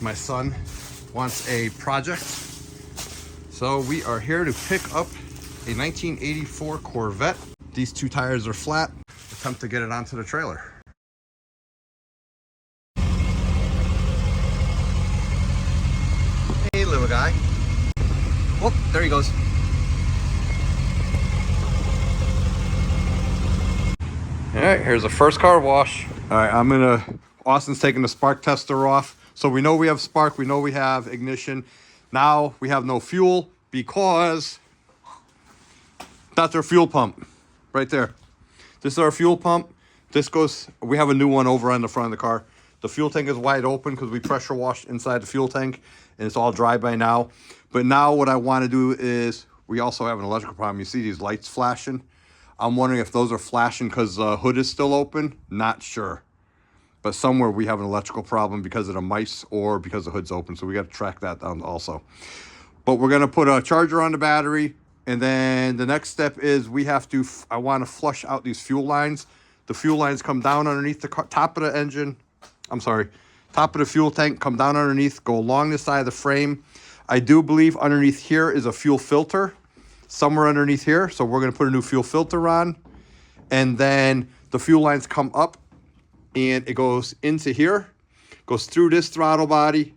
My son wants a project. So we are here to pick up a 1984 Corvette. These two tires are flat. Attempt to get it onto the trailer. Hey, little guy. Oh, there he goes. All right, here's the first car wash. All right, Austin's taking the spark tester off. So we know we have spark, we know we have ignition. Now we have no fuel because that's our fuel pump right there. This is our fuel pump. This goes, we have a new one over on the front of the car. The fuel tank is wide open because we pressure washed inside the fuel tank and it's all dry by now. But now what I want to do is, we also have an electrical problem. You see these lights flashing? I'm wondering if those are flashing because the hood is still open. Not sure. But somewhere we have an electrical problem because of the mice or because the hood's open. So we got to track that down also. But we're going to put a charger on the battery. And then the next step is I want to flush out these fuel lines. The fuel lines come down underneath the top of the engine. I'm sorry, top of the fuel tank, come down underneath, go along the side of the frame. I do believe underneath here is a fuel filter. Somewhere underneath here. So we're going to put a new fuel filter on. And then the fuel lines come up. And it goes into here, goes through this throttle body,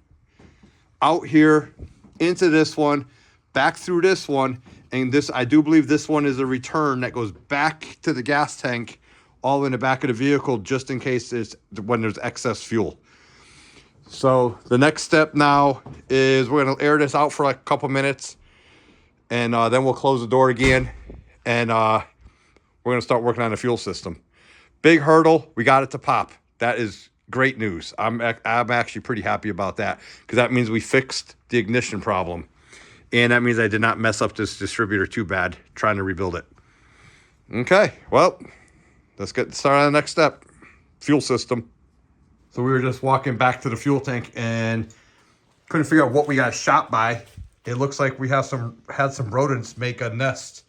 out here, into this one, back through this one, and this, I do believe this one is a return that goes back to the gas tank, all in the back of the vehicle, just in case when there's excess fuel. So the next step now is we're gonna air this out for like a couple minutes, and then we'll close the door again, and we're gonna start working on the fuel system. Big hurdle, we got it to pop. That is great news. I'm actually pretty happy about that because that means we fixed the ignition problem. And that means I did not mess up this distributor too bad trying to rebuild it. Okay, well, let's get started on the next step. Fuel system. So we were just walking back to the fuel tank and couldn't figure out what we got shot by. It looks like we had some rodents make a nest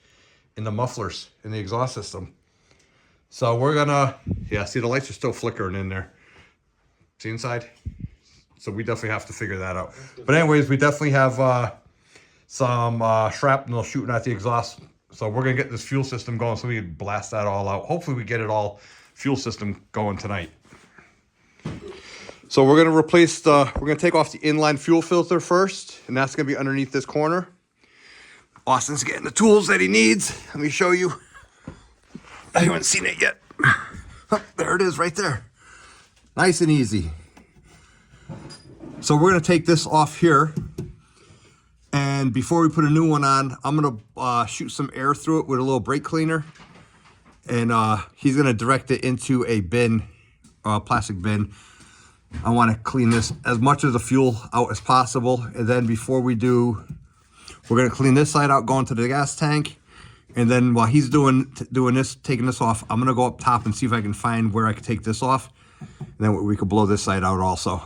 in the mufflers in the exhaust system. So we're gonna, yeah, see the lights are still flickering in there. See inside? So we definitely have to figure that out. But anyways, we definitely have some shrapnel shooting at the exhaust. So we're gonna get this fuel system going so we can blast that all out. Hopefully we get it all fuel system going tonight. So we're gonna replace we're gonna take off the inline fuel filter first, and that's gonna be underneath this corner. Austin's getting the tools that he needs. Let me show you. I haven't seen it yet. Oh, there it is right there. Nice and easy. So we're going to take this off here. And before we put a new one on, I'm going to shoot some air through it with a little brake cleaner. And he's going to direct it into a bin, plastic bin. I want to clean this as much of the fuel out as possible. And then before we do, we're going to clean this side out going to the gas tank. And then while he's doing this, taking this off, I'm gonna go up top and see if I can find where I can take this off. And then we could blow this side out also.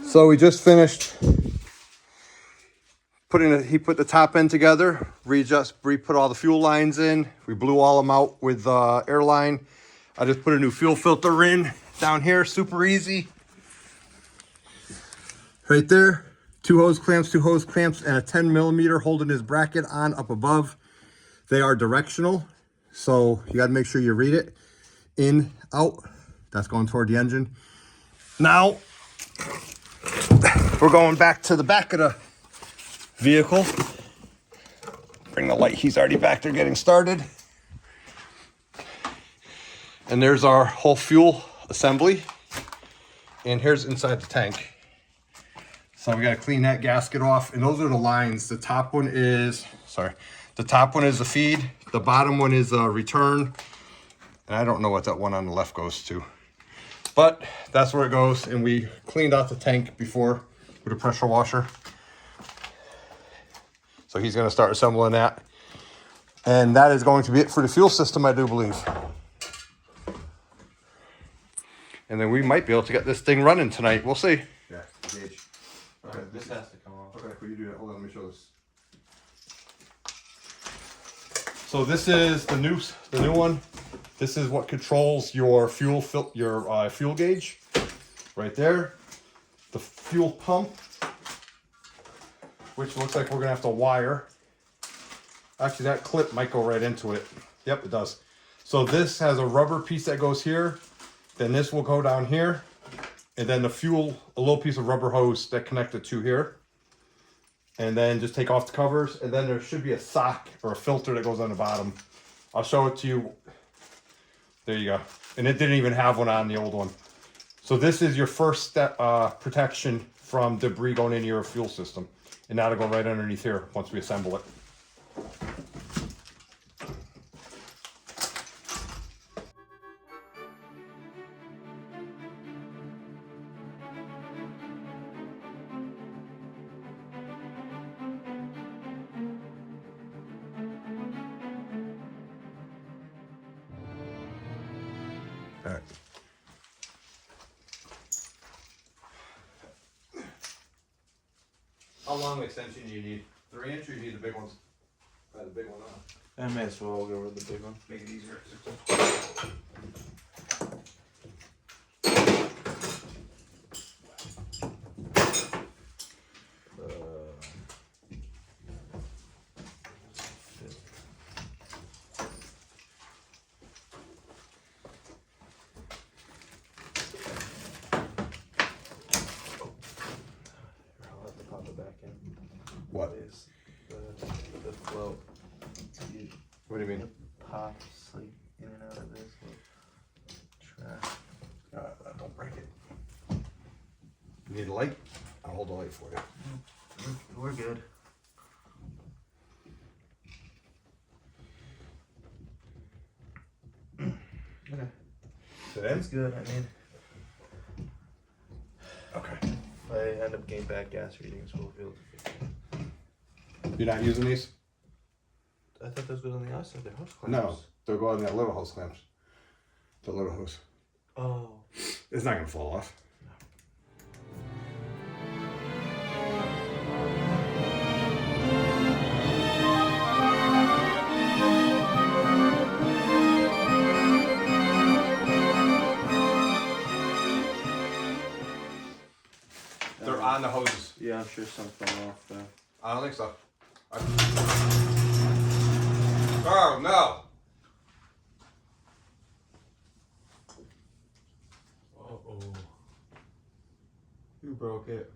So we just finished he put the top end together, re-put all the fuel lines in. We blew all them out with airline. I just put a new fuel filter in down here, super easy. Right there, two hose clamps, and a 10 millimeter holding his bracket on up above. They are directional, so you got to make sure you read it. In, out, that's going toward the engine. Now, we're going back to the back of the vehicle. Bring the light, he's already back there getting started. And there's our whole fuel assembly. And here's inside the tank. So we gotta clean that gasket off. And those are the lines. The top one is, the top one is the feed. The bottom one is a return. And I don't know what that one on the left goes to. But that's where it goes. And we cleaned out the tank before with a pressure washer. So he's gonna start assembling that. And that is going to be it for the fuel system, I do believe. And then we might be able to get this thing running tonight. We'll see. Yeah, gauge. Okay, this has to come off. Okay, will you do that? Hold on, let me show this. So this is the new one. This is what controls your fuel gauge, right there. The fuel pump, which looks like we're gonna have to wire. Actually, that clip might go right into it. Yep, it does. So this has a rubber piece that goes here. Then this will go down here. And then the fuel, a little piece of rubber hose that connected to here. And then just take off the covers. And then there should be a sock or a filter that goes on the bottom. I'll show it to you. There you go. And it didn't even have one on the old one. So this is your first step protection from debris going into your fuel system. And that'll go right underneath here once we assemble it. All right. How long extension do you need? 3 inch or you need the big ones? The big one on. I may as well go with the big one. Make it easier. What is the float? What do you mean? It pops like in and out of this little track. Don't break it. You need a light? I'll hold the light for you. We're good. Okay. That's good. I mean, okay. If I end up getting bad gas readings, we'll be able to fix it. You're not using these? I thought those go on the outside. They're hose clamps. No, they'll go on that little hose clamps. The little hose. Oh. It's not gonna fall off. They're on the hoses. Yeah, I'm sure some fell off there. I don't think so. Oh no! Uh-oh. You broke it.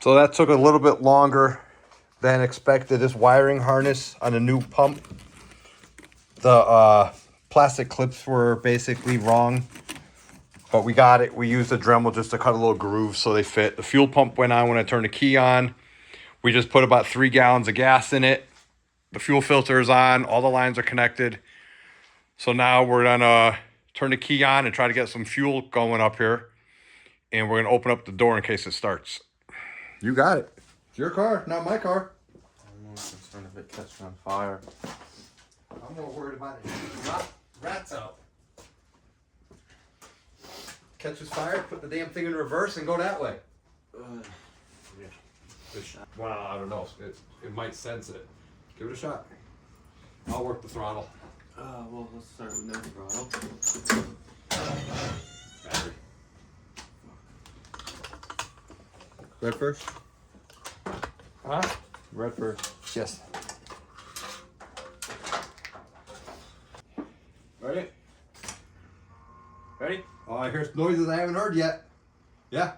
So that took a little bit longer than expected. This wiring harness on the new pump, the plastic clips were basically wrong, but we got it. We used a Dremel just to cut a little groove so they fit. The fuel pump went on when I turned the key on. We just put about 3 gallons of gas in it. The fuel filter is on. All the lines are connected. So now we're gonna turn the key on and try to get some fuel going up here. and we're gonna open up the door in case it starts. You got it. It's your car, not my car. I'm more concerned if it catches on fire. I'm more worried about it. Rats out. Catches fire, put the damn thing in reverse and go that way. Well, I don't know. It might sense it. Give it a shot. I'll work the throttle. Well, let's start with no throttle. Battery. Red first? Huh? Red first. Yes. Ready? Ready? Oh, I hear noises I haven't heard yet. Yeah.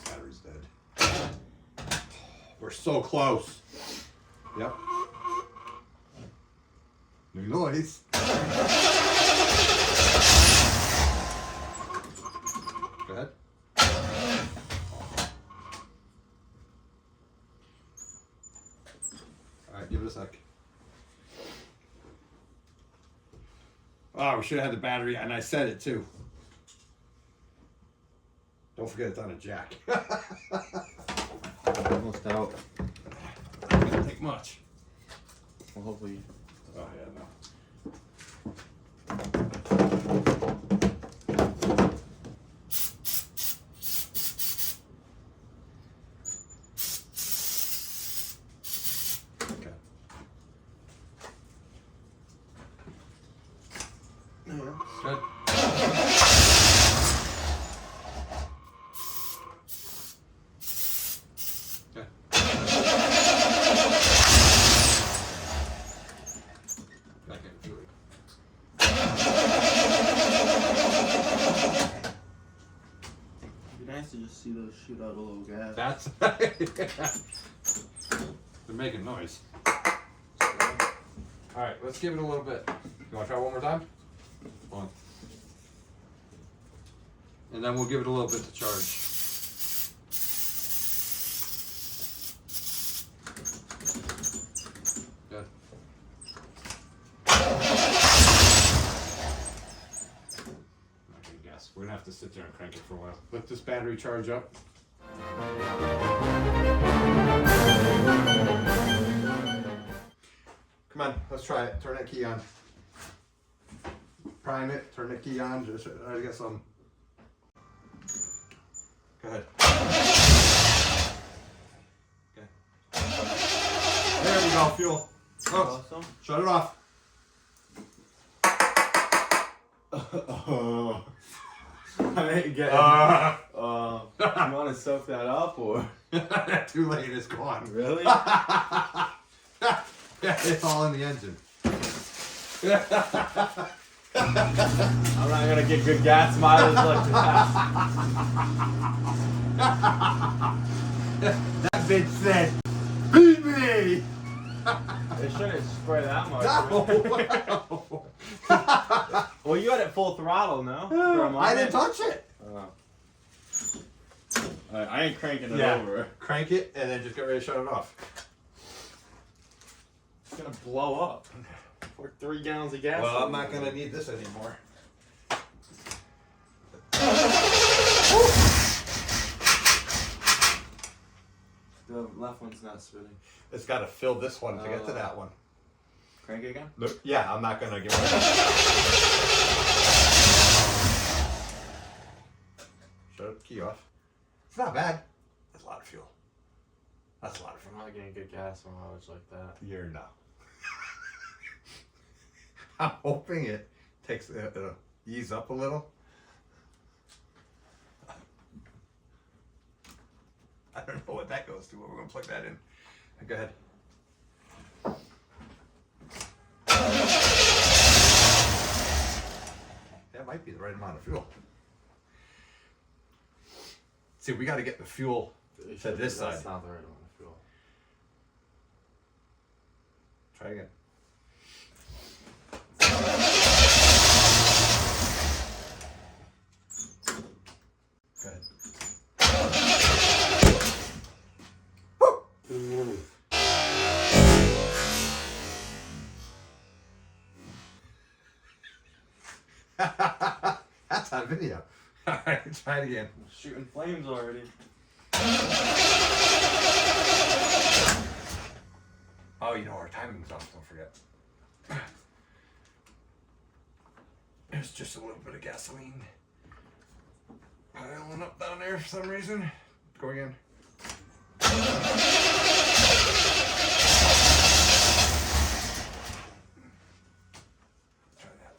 Battery's dead. We're so close. Yep. New noise. Go ahead. Alright, give it a sec. Oh, we should have had the battery, and I said it too. Don't forget it's on a jack. Almost out. Doesn't take much. Well, hopefully. Oh yeah, no. Okay. Yeah. Good. Okay. Back into it. It'd be nice to just see those shoot out a little gas. That's they're making noise. All right, let's give it a little bit. You want to try one more time? One. And then we'll give it a little bit to charge. Good. Not gonna guess. We're gonna have to sit there and crank it for a while. Let this battery charge up. Come on, let's try it. Turn that key on. Prime it, turn the key on, just I get some. Go ahead. Okay. There we go, fuel. Oh, Awesome. shut it off. I ain't getting. You want to soak that up or? Too late, it's gone. Really? Yeah, it's all in the engine. I'm not gonna get good gas mileage like that. That bitch said, beat me! They shouldn't spray that much. No. Well, you had it full throttle, no? I didn't touch it. I ain't cranking it Yeah. over. Crank it and then just get ready to shut it off. It's gonna blow up. Or 3 gallons of gas. Well, I'm not gonna need this anymore. The left one's not spinning. It's got to fill this one to get to that one. Crank it again? Look, yeah, I'm not gonna give it. Shut the key off. It's not bad. That's a lot of fuel. That's a lot of fuel. I'm not getting good gas mileage like that. You're not. I'm hoping it takes ease up a little. I don't know what that goes to, but we're gonna plug that in. Go ahead. That might be the right amount of fuel. See, we got to get the fuel to this side. That's not the right amount of fuel. Try again. Go ahead. That's on video. All right, try it again. Shooting flames already. Oh, you know our timing's off. Don't forget. There's just a little bit of gasoline piling up down there for some reason. Go again. Try that.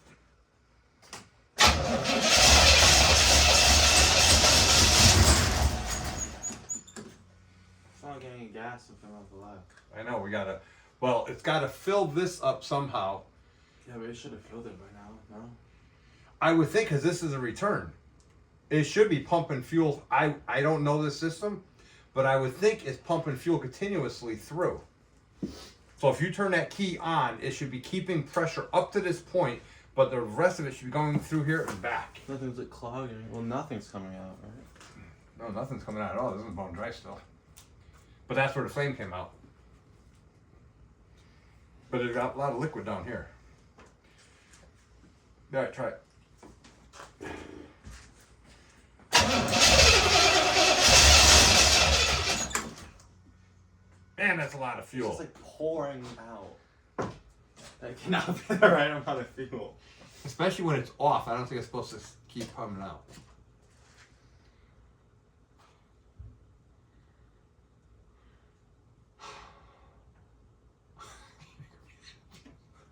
It's not getting any gas if I'm not alive. I know, we gotta, well, it's gotta fill this up somehow. Yeah, but it should have filled it by now, no? I would think, because this is a return. It should be pumping fuel. I don't know the system, but I would think it's pumping fuel continuously through. So if you turn that key on, it should be keeping pressure up to this point, but the rest of it should be going through here and back. Nothing's like clogging. Well, nothing's coming out, right? No, nothing's coming out at all. This is bone dry still. But that's where the flame came out. But it's got a lot of liquid down here. All right, try it. Man, that's a lot of fuel. It's just like pouring out. That cannot be the right amount of fuel. Especially when it's off. I don't think it's supposed to keep coming out.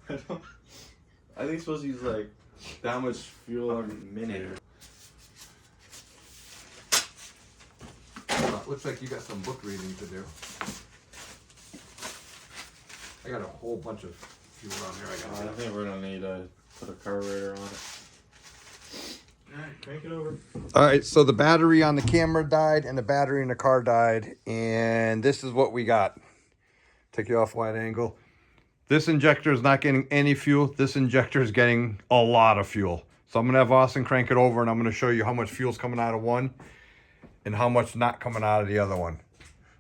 I think it's supposed to use like that much fuel a minute. Looks like you got some book reading to do. I got a whole bunch of fuel down here. I think we're gonna need to put a carburetor on it. Alright, crank it over. Alright, so the battery on the camera died and the battery in the car died. And this is what we got. Take you off wide angle. This injector is not getting any fuel. This injector is getting a lot of fuel. So I'm going to have Austin crank it over and I'm going to show you how much fuel is coming out of one and how much not coming out of the other one.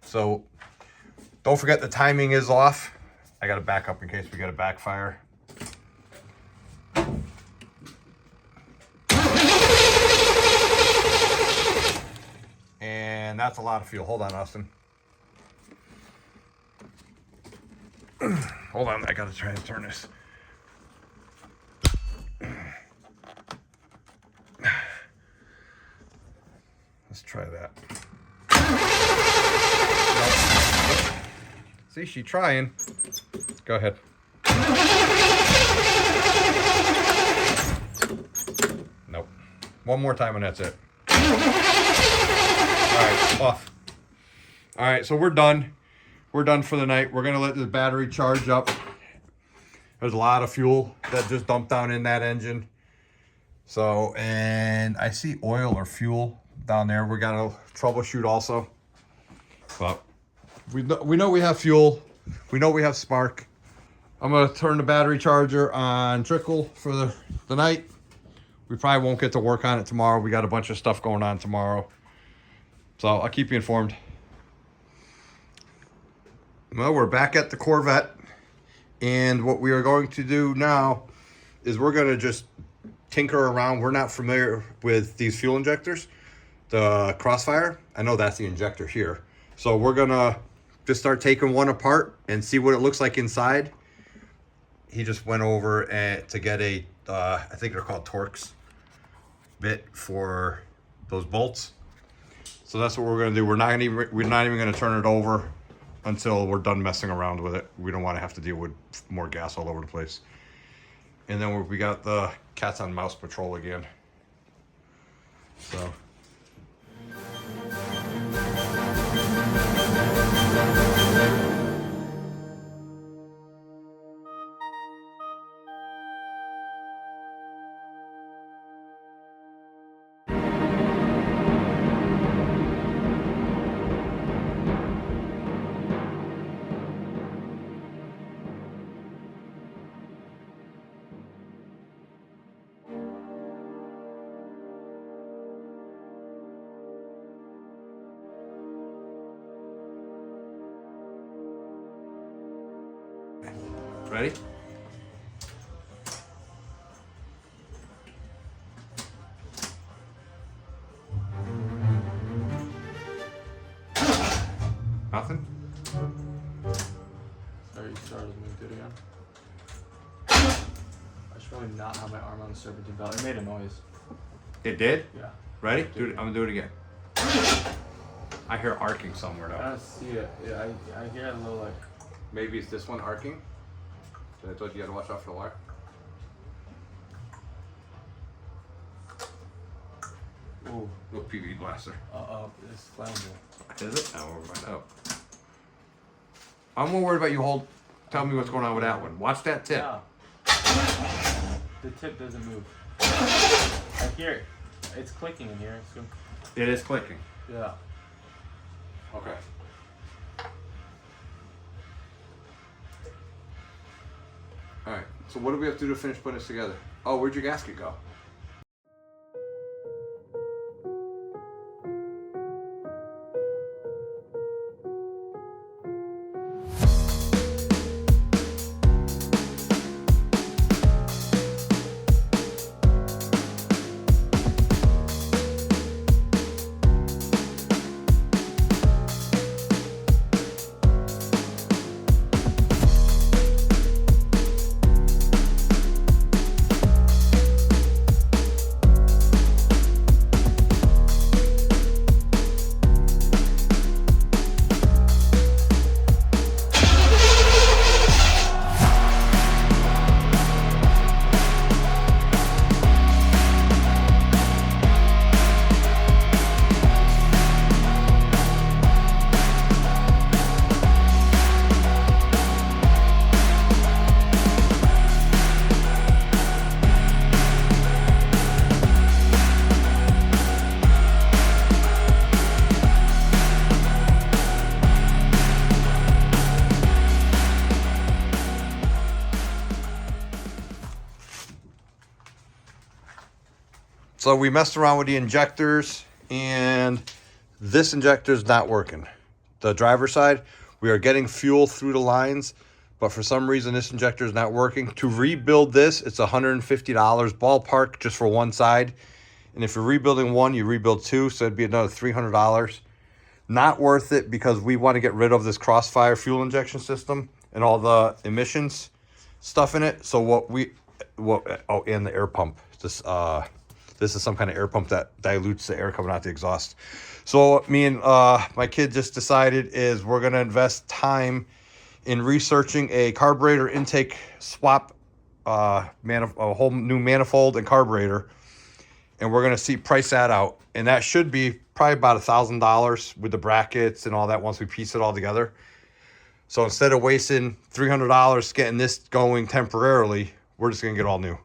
So don't forget the timing is off. I got to back up in case we get a backfire. And that's a lot of fuel. Hold on, Austin. Hold on, I gotta try and turn this. Let's try that. Nope. See, she's trying. Go ahead. Nope. One more time and that's it. Alright, off. Alright, so we're done. We're done for the night. We're gonna let the battery charge up. There's a lot of fuel that just dumped down in that engine. So, and I see oil or fuel down there. We gotta troubleshoot also. But we know we have fuel. We know we have spark. I'm gonna turn the battery charger on trickle for the night. We probably won't get to work on it tomorrow. We got a bunch of stuff going on tomorrow. So I'll keep you informed. Well, we're back at the Corvette, and what we are going to do now is we're going to just tinker around. We're not familiar with these fuel injectors, the Crossfire. I know that's the injector here. So we're going to just start taking one apart and see what it looks like inside. He just went over to get a, I think they're called Torx bit for those bolts. So that's what we're going to do. We're not even going to turn it over until we're done messing around with it. We don't want to have to deal with more gas all over the place. And then we got the cats on mouse patrol again. So. Ready? Nothing? Sorry, you started me. Do it again. I should probably not have my arm on the serpentine belt. It made a noise. It did? Yeah. Ready? Do it. I'm gonna do it again. I hear arcing somewhere I though. don't see it. Yeah, I hear a little like. Maybe it's this one arcing. I told you had to watch out for the wire. Ooh. Little PV blaster. It's flammable. Is it? Oh, we'll find out. I'm more worried about you tell me what's going on with that one. Watch that tip. Yeah. The tip doesn't move. I hear it. It's clicking in here. So. It is clicking. Yeah. Okay. Alright, so what do we have to do to finish putting this together? Oh, where'd your gasket go? So we messed around with the injectors and this injector is not working. The driver's side, we are getting fuel through the lines, but for some reason this injector is not working. To rebuild this, it's $150 ballpark just for one side. And if you're rebuilding one, you rebuild two, so it'd be another $300. Not worth it because we want to get rid of this Crossfire fuel injection system and all the emissions stuff in it. So and the air pump. This is some kind of air pump that dilutes the air coming out the exhaust. So me and my kid just decided is we're going to invest time in researching a carburetor intake swap, a whole new manifold and carburetor. And we're going to price that out. And that should be probably about $1,000 with the brackets and all that once we piece it all together. So instead of wasting $300 getting this going temporarily, we're just going to get all new.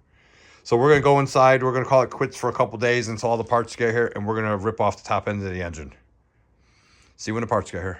So we're going to go inside. We're going to call it quits for a couple days until all the parts get here. And we're going to rip off the top end of the engine. See when the parts get here.